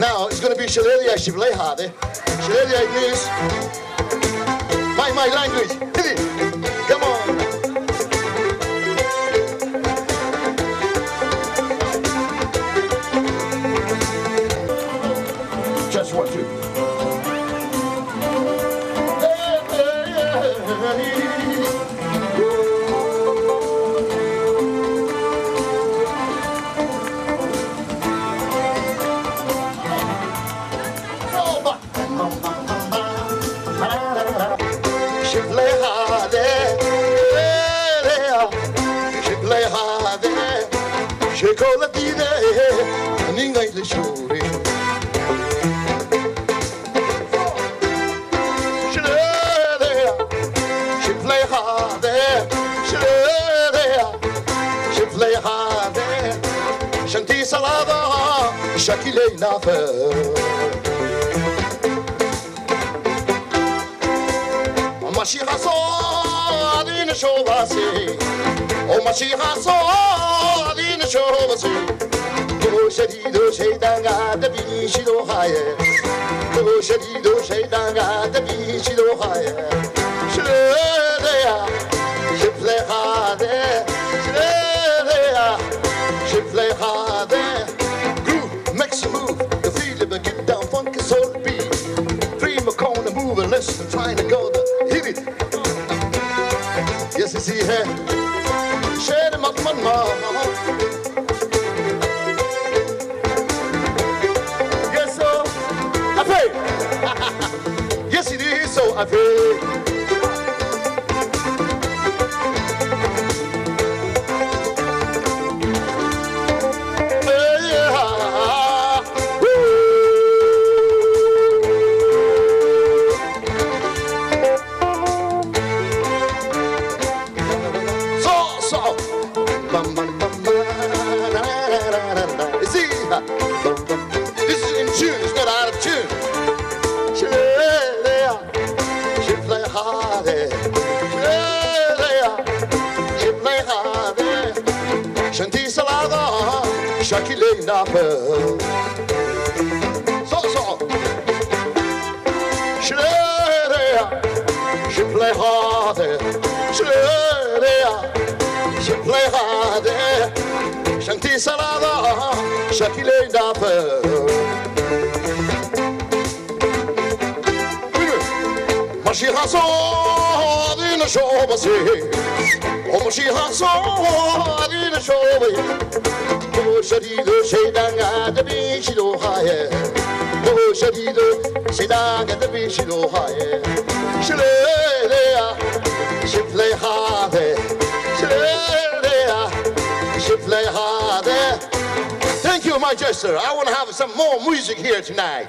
Now it's going to be Shalelia Shivlehade. Shalelia means my language. Hit it. Come on. Just 1, 2. Chocolatine, ninguém lhe chore. She play hard, she play hard. Shanti salada, shakile nafe. Mashiach so adin shovasi, o Mashiach so. Do shadido shaydanga da bishido haye. Do shadido shaydanga da bishido haye. Shleya, shlekhade, shleya, shlekhade. Groove makes a move, the feel of a get down funky soul beat. Dream a corner move and listen, trying to go the hit it. Yes, you see here. Share them up, mama. Yes, it is so I feel. So. Bum, bum, bum, na, na, na, na. See, this is in tune, it's not out of tune. She play hard, she play hard. Shanti salada, shakile nape. So. She play hard, she play hard. Shanti salada, shakile nape. Mashiach so adin shovasi, o Mashiach so adin shovasi. Do shadido shaydanga da bishido haye. Do shadido shaydanga da bishido haye. Shleya, shlekhade, shleya, shlekhade. Thank you, my jester. I want to have some more music here tonight.